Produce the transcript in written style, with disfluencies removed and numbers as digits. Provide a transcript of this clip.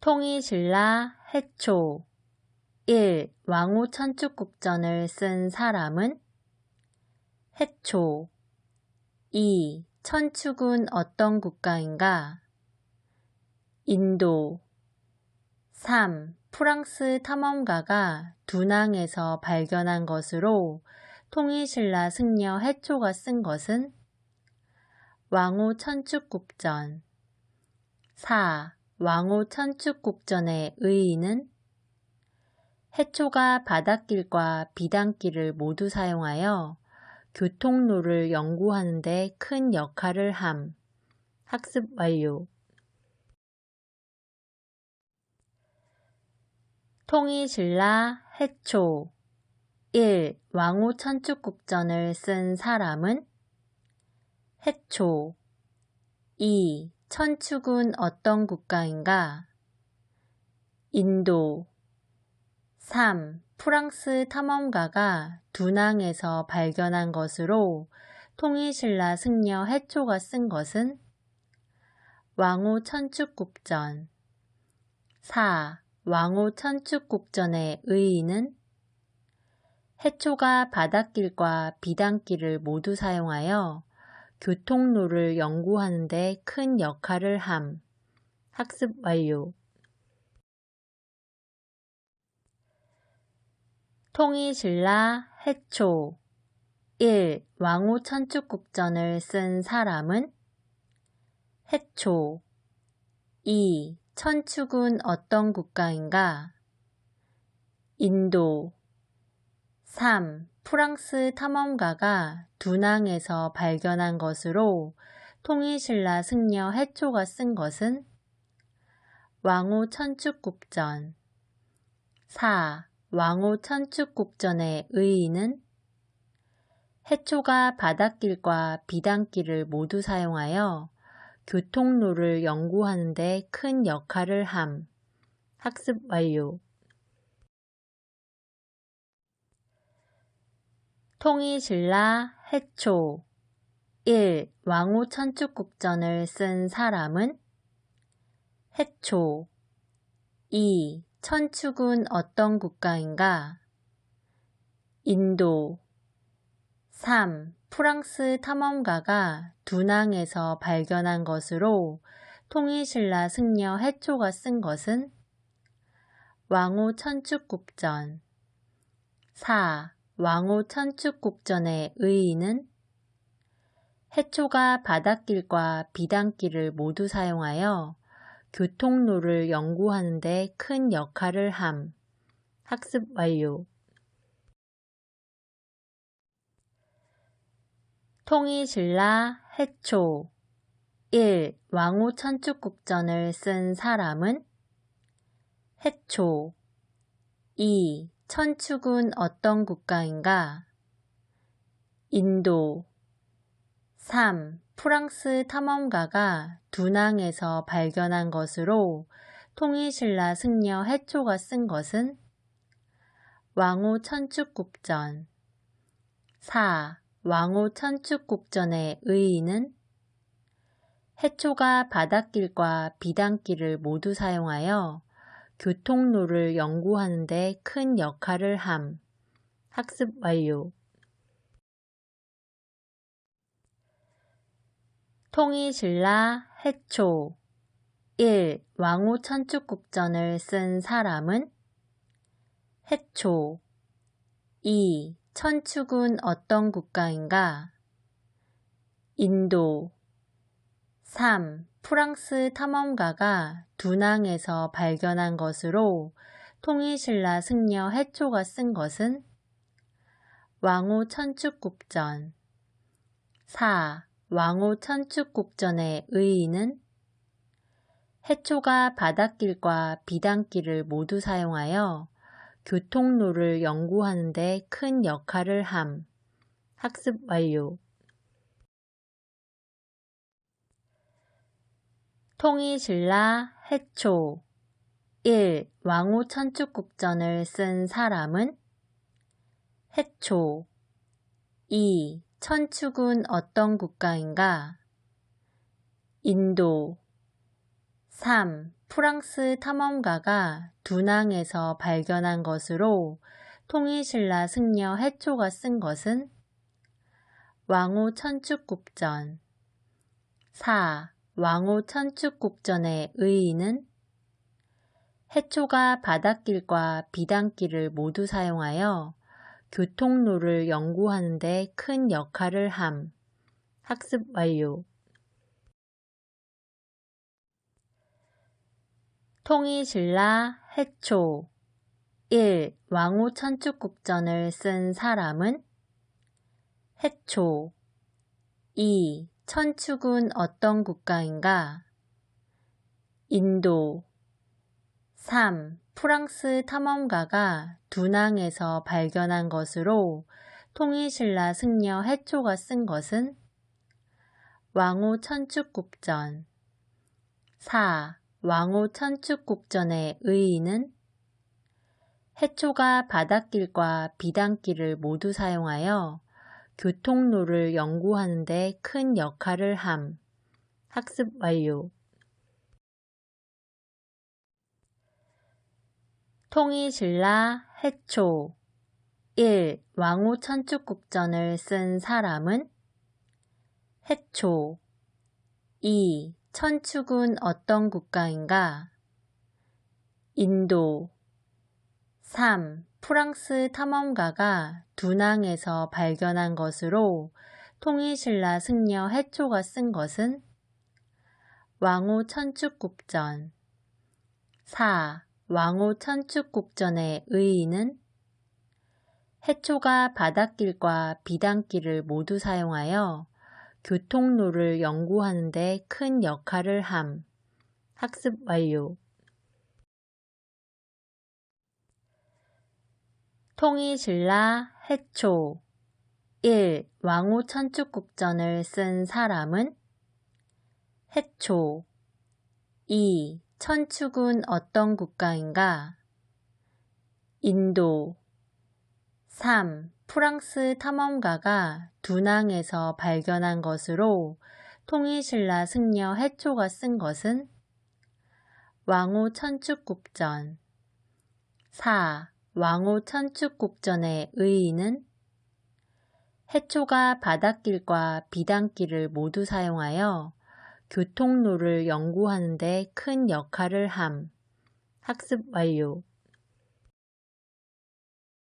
통이신라 해초 1. 왕후 천축국전을 쓴 사람은? 해초 2. 천축은 어떤 국가인가? 인도 3. 프랑스 탐험가가 두낭에서 발견한 것으로 통일신라 승려 해초가 쓴 것은? 왕후 천축국전 4. 왕후 천축국전의 의의는? 해초가 바닷길과 비단길을 모두 사용하여 교통로를 연구하는 데 큰 역할을 함. 학습 완료. 통이신라 해초 1. 왕후 천축국전을 쓴 사람은? 해초 2. 천축은 어떤 국가인가? 인도 3. 프랑스 탐험가가 두낭에서 발견한 것으로 통일신라 승려 해초가 쓴 것은? 왕후 천축국전 4. 왕후 천축국전의 의의는? 해초가 바닷길과 비단길을 모두 사용하여 교통로를 연구하는 데 큰 역할을 함. 학습 완료. 통이신라 해초 1. 왕후 천축국전을 쓴 사람은? 해초 2. 천축은 어떤 국가인가? 인도 3. 프랑스 탐험가가 두낭에서 발견한 것으로 통일신라 승려 해초가 쓴 것은? 왕후 천축국전 4. 왕후 천축국전의 의의는? 해초가 바닷길과 비단길을 모두 사용하여 교통로를 연구하는 데 큰 역할을 함. 학습 완료. 통이신라 해초 1. 왕후 천축국전을 쓴 사람은? 해초 2. 천축은 어떤 국가인가? 인도 3. 프랑스 탐험가가 두낭에서 발견한 것으로 통일신라 승려 해초가 쓴 것은? 왕후 천축국전 4. 왕후 천축국전의 의의는? 해초가 바닷길과 비단길을 모두 사용하여 교통로를 연구하는 데 큰 역할을 함. 학습 완료. 통이신라 해초 1. 왕후 천축국전을 쓴 사람은? 해초 2. 천축은 어떤 국가인가? 인도 3. 프랑스 탐험가가 두낭에서 발견한 것으로 통일신라 승려 해초가 쓴 것은? 왕후 천축국전 4. 왕후 천축국전의 의의는? 해초가 바닷길과 비단길을 모두 사용하여 교통로를 연구하는 데 큰 역할을 함. 학습 완료. 통이신라 해초 1. 왕후 천축국전을 쓴 사람은? 해초 2. 천축은 어떤 국가인가? 인도 3. 프랑스 탐험가가 두낭에서 발견한 것으로 통일신라 승려 해초가 쓴 것은? 왕후 천축국전 4. 왕후 천축국전의 의의는? 해초가 바닷길과 비단길을 모두 사용하여 교통로를 연구하는 데 큰 역할을 함. 학습 완료. 통이신라 해초 1. 왕후 천축국전을 쓴 사람은? 해초 2. 천축은 어떤 국가인가? 인도 3. 프랑스 탐험가가 두낭에서 발견한 것으로 통일신라 승려 해초가 쓴 것은 왕후 천축국전. 4. 왕후 천축국전의 의의는 해초가 바닷길과 비단길을 모두 사용하여 교통로를 연구하는 데 큰 역할을 함. 학습 완료. 통일신라 해초. 1. 왕후 천축국전을 쓴 사람은 해초. 2. 천축은 어떤 국가인가? 인도. 3. 프랑스 탐험가가 두낭에서 발견한 것으로 통일신라 승려 해초가 쓴 것은 왕후 천축국전. 4. 왕후 천축국전의 의의는 해초가 바닷길과 비단길을 모두 사용하여 교통로를 연구하는 데 큰 역할을 함. 학습 완료. 통일신라 해초. 1. 왕후 천축국전을 쓴 사람은 해초. 2. 천축은 어떤 국가인가? 인도. 3. 프랑스 탐험가가 두낭에서 발견한 것으로 통일신라 승려 해초가 쓴 것은 왕후 천축국전. 4. 왕후 천축국전의 의의는 해초가 바닷길과 비단길을 모두 사용하여 교통로를 연구하는 데 큰 역할을 함. 학습 완료. 통일신라 해초. 1. 왕후 천축국전을 쓴 사람은 해초. 2. 천축은 어떤 국가인가? 인도. 3. 프랑스 탐험가가 두낭에서 발견한 것으로 통일신라 승려 해초가 쓴 것은 왕후 천축국전. 4. 왕후 천축국전의 의의는 해초가 바닷길과 비단길을 모두 사용하여 교통로를 연구하는 데 큰 역할을 함. 학습 완료.